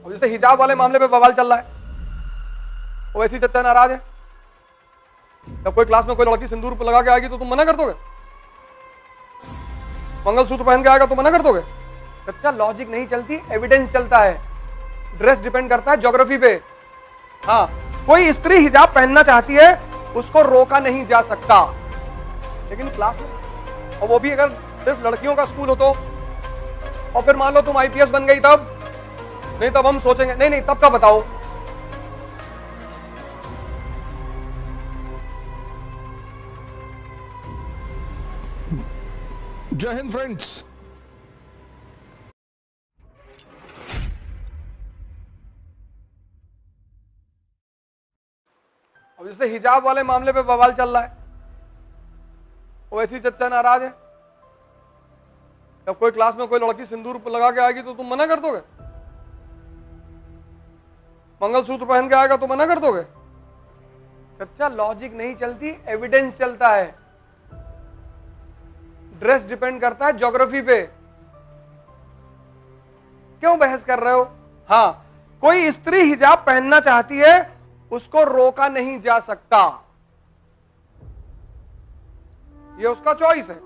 और जैसे हिजाब वाले मामले पे बवाल चल रहा है, वैसी चच्चा नाराज है। जब कोई क्लास में कोई लड़की सिंदूर लगा के आएगी तो तुम मना कर दोगे? मंगलसूत्र पहन के आएगा तो मना कर दोगे? चच्चा लॉजिक नहीं चलती, एविडेंस चलता है। ड्रेस डिपेंड करता है ज्योग्राफी पे। हाँ, कोई स्त्री हिजाब पहनना चाहती है, उसको रोका नहीं जा सकता। लेकिन क्लास में, और वो भी अगर सिर्फ लड़कियों का स्कूल हो तो, और फिर मान लो तुम आईपीएस बन गई तब, नहीं तब हम सोचेंगे, नहीं नहीं तब का बताओ। जय हिंद फ्रेंड्स। अब जैसे हिजाब वाले मामले पे बवाल चल रहा है, वैसी चच्चा नाराज है। जब कोई क्लास में कोई लड़की सिंदूर लगा के आएगी तो तुम मना कर दोगे? मंगलसूत्र पहन के आएगा तो मना कर दोगे? चच्चा लॉजिक नहीं चलती, एविडेंस चलता है। ड्रेस डिपेंड करता है ज्योग्राफी पे। क्यों बहस कर रहे हो? हाँ, कोई स्त्री हिजाब पहनना चाहती है, उसको रोका नहीं जा सकता। ये उसका चॉइस है,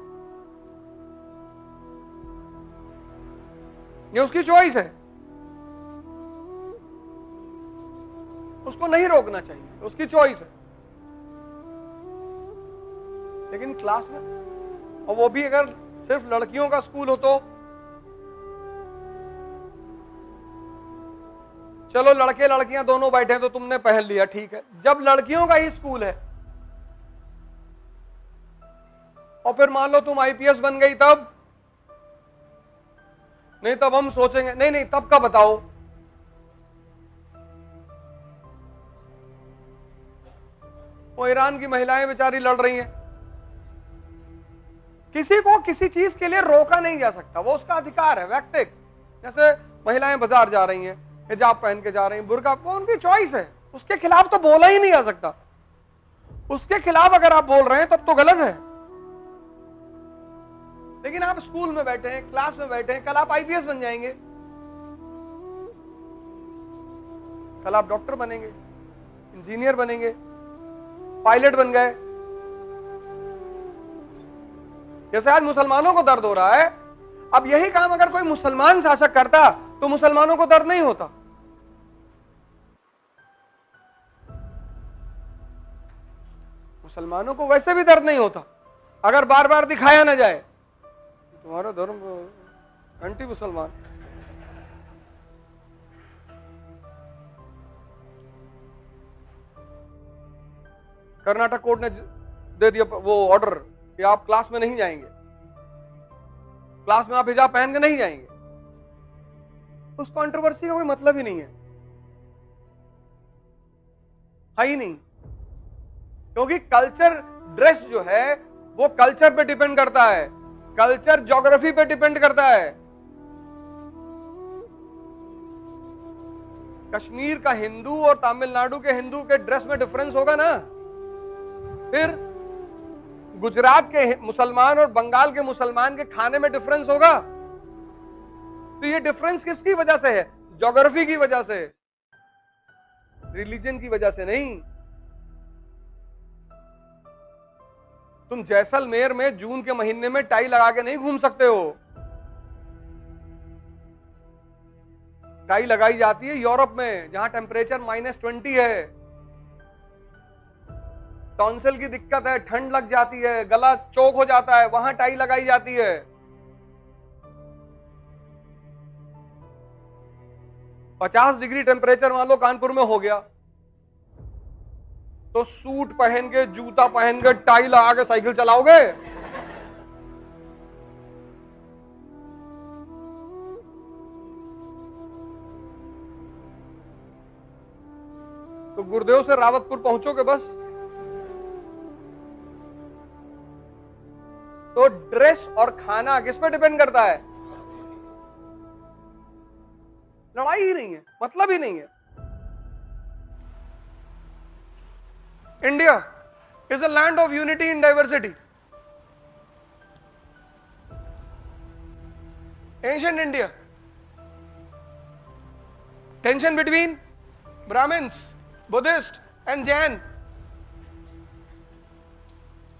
ये उसकी चॉइस है। उसको नहीं रोकना चाहिए, उसकी चॉइस है। लेकिन क्लास में, और वो भी अगर सिर्फ लड़कियों का स्कूल हो तो, चलो लड़के लड़कियां दोनों बैठे तो तुमने पहन लिया, ठीक है। जब लड़कियों का ही स्कूल है और फिर मान लो तुम आईपीएस बन गई तब, नहीं तब हम सोचेंगे, नहीं नहीं तब का बताओ। वो ईरान की महिलाएं बेचारी लड़ रही हैं, किसी को किसी चीज के लिए रोका नहीं जा सकता, वो उसका अधिकार है व्यक्तिगत। जैसे महिलाएं बाजार जा रही हैं, हिजाब पहन के जा रही हैं, बुर्का, वो उनकी चॉइस है, उसके खिलाफ तो बोला ही नहीं जा सकता। उसके खिलाफ अगर आप बोल रहे हैं तब तो गलत है। लेकिन आप स्कूल में बैठे हैं, क्लास में बैठे हैं, कल आप आईपीएस बन जाएंगे, कल आप डॉक्टर बनेंगे, इंजीनियर बनेंगे, पायलट बन गए। जैसे आज मुसलमानों को दर्द हो रहा है, अब यही काम अगर कोई मुसलमान शासक करता तो मुसलमानों को दर्द नहीं होता। मुसलमानों को वैसे भी दर्द नहीं होता अगर बार बार दिखाया ना जाए तुम्हारा धर्म एंटी मुसलमान। कर्नाटक कोर्ट ने दे दिया वो ऑर्डर कि आप क्लास में नहीं जाएंगे, क्लास में आप हिजाब पहन के नहीं जाएंगे। उस कंट्रोवर्सी का कोई मतलब ही नहीं है ही नहीं, क्योंकि कल्चर ड्रेस जो है वो कल्चर पे डिपेंड करता है, कल्चर ज्योग्राफी पे डिपेंड करता है। कश्मीर का हिंदू और तमिलनाडु के हिंदू के ड्रेस में डिफरेंस होगा ना, फिर गुजरात के मुसलमान और बंगाल के मुसलमान के खाने में डिफरेंस होगा। तो ये डिफरेंस किसकी वजह से है? ज्योग्राफी की वजह से, रिलीजन की वजह से नहीं। तुम जैसलमेर में जून के महीने में टाई लगा के नहीं घूम सकते हो। टाई लगाई जाती है यूरोप में, जहां टेम्परेचर -20 है, टॉन्सिल की दिक्कत है, ठंड लग जाती है, गला चोक हो जाता है, वहां टाई लगाई जाती है। 50 डिग्री टेम्परेचर मान लो कानपुर में हो गया तो सूट पहन के, जूता पहन के, टाई लगा के साइकिल चलाओगे? तो गुरुदेव से रावतपुर पहुंचोगे बस। तो ड्रेस और खाना किस पे डिपेंड करता है? लड़ाई ही नहीं है, मतलब ही नहीं है। India is a land of unity in diversity. Ancient India Tension between Brahmins, Buddhist and Jain.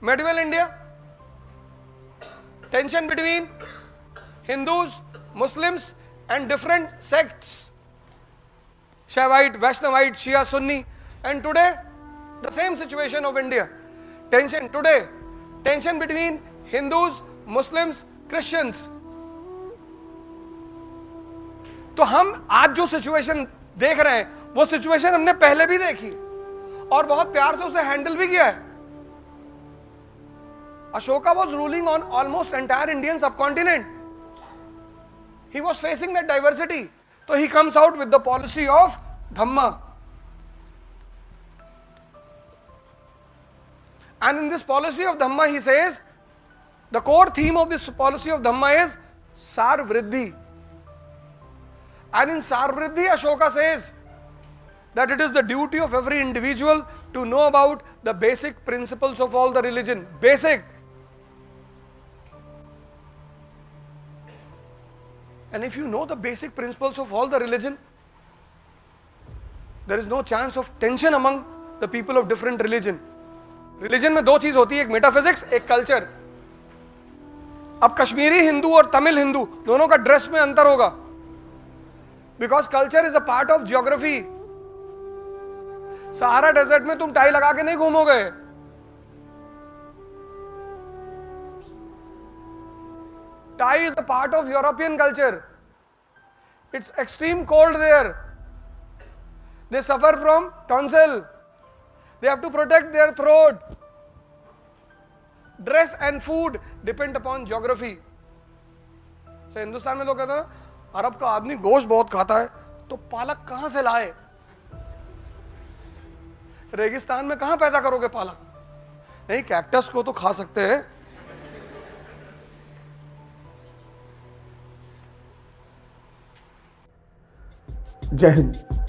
Medieval India. Tension between Hindus, Muslims and different sects. Shaivite, Vaishnavite, Shia, Sunni. And today, the same situation of India. Tension today. Tension between Hindus, Muslims, Christians. तो हम आज जो situation देख रहे हैं वो situation हमने पहले भी देखी और बहुत प्यार से उसे हैंडल भी किया है. Ashoka was ruling on almost entire Indian subcontinent. He was facing that diversity. So he comes out with the policy of Dhamma. And in this policy of Dhamma he says, the core theme of this policy of Dhamma is Sarvriddhi. And in Sarvriddhi Ashoka says that it is the duty of every individual to know about the basic principles of all the religion. Basic. And if you know the basic principles of all the religion, there is no chance of tension among the people of different religion. Religion में दो चीज होती है, एक metaphysics, एक culture. अब कश्मीरी हिंदू और तमिल हिंदू दोनों का ड्रेस में अंतर होगा, because culture is a part of geography. Sahara desert में तुम टाई लगा के नहीं घूमोगे. Tie is a part of European culture. It's extreme cold there. They suffer from tonsil. They have to protect their throat. Dress and food depend upon geography. So Hindustan में लोग कहते हैं अरब का आदमी गोश्त बहुत खाता है, तो पालक कहां से लाए? रेगिस्तान में कहां पैदा करोगे पालक? नहीं, कैक्टस को तो खा सकते हैं. जय हिंद.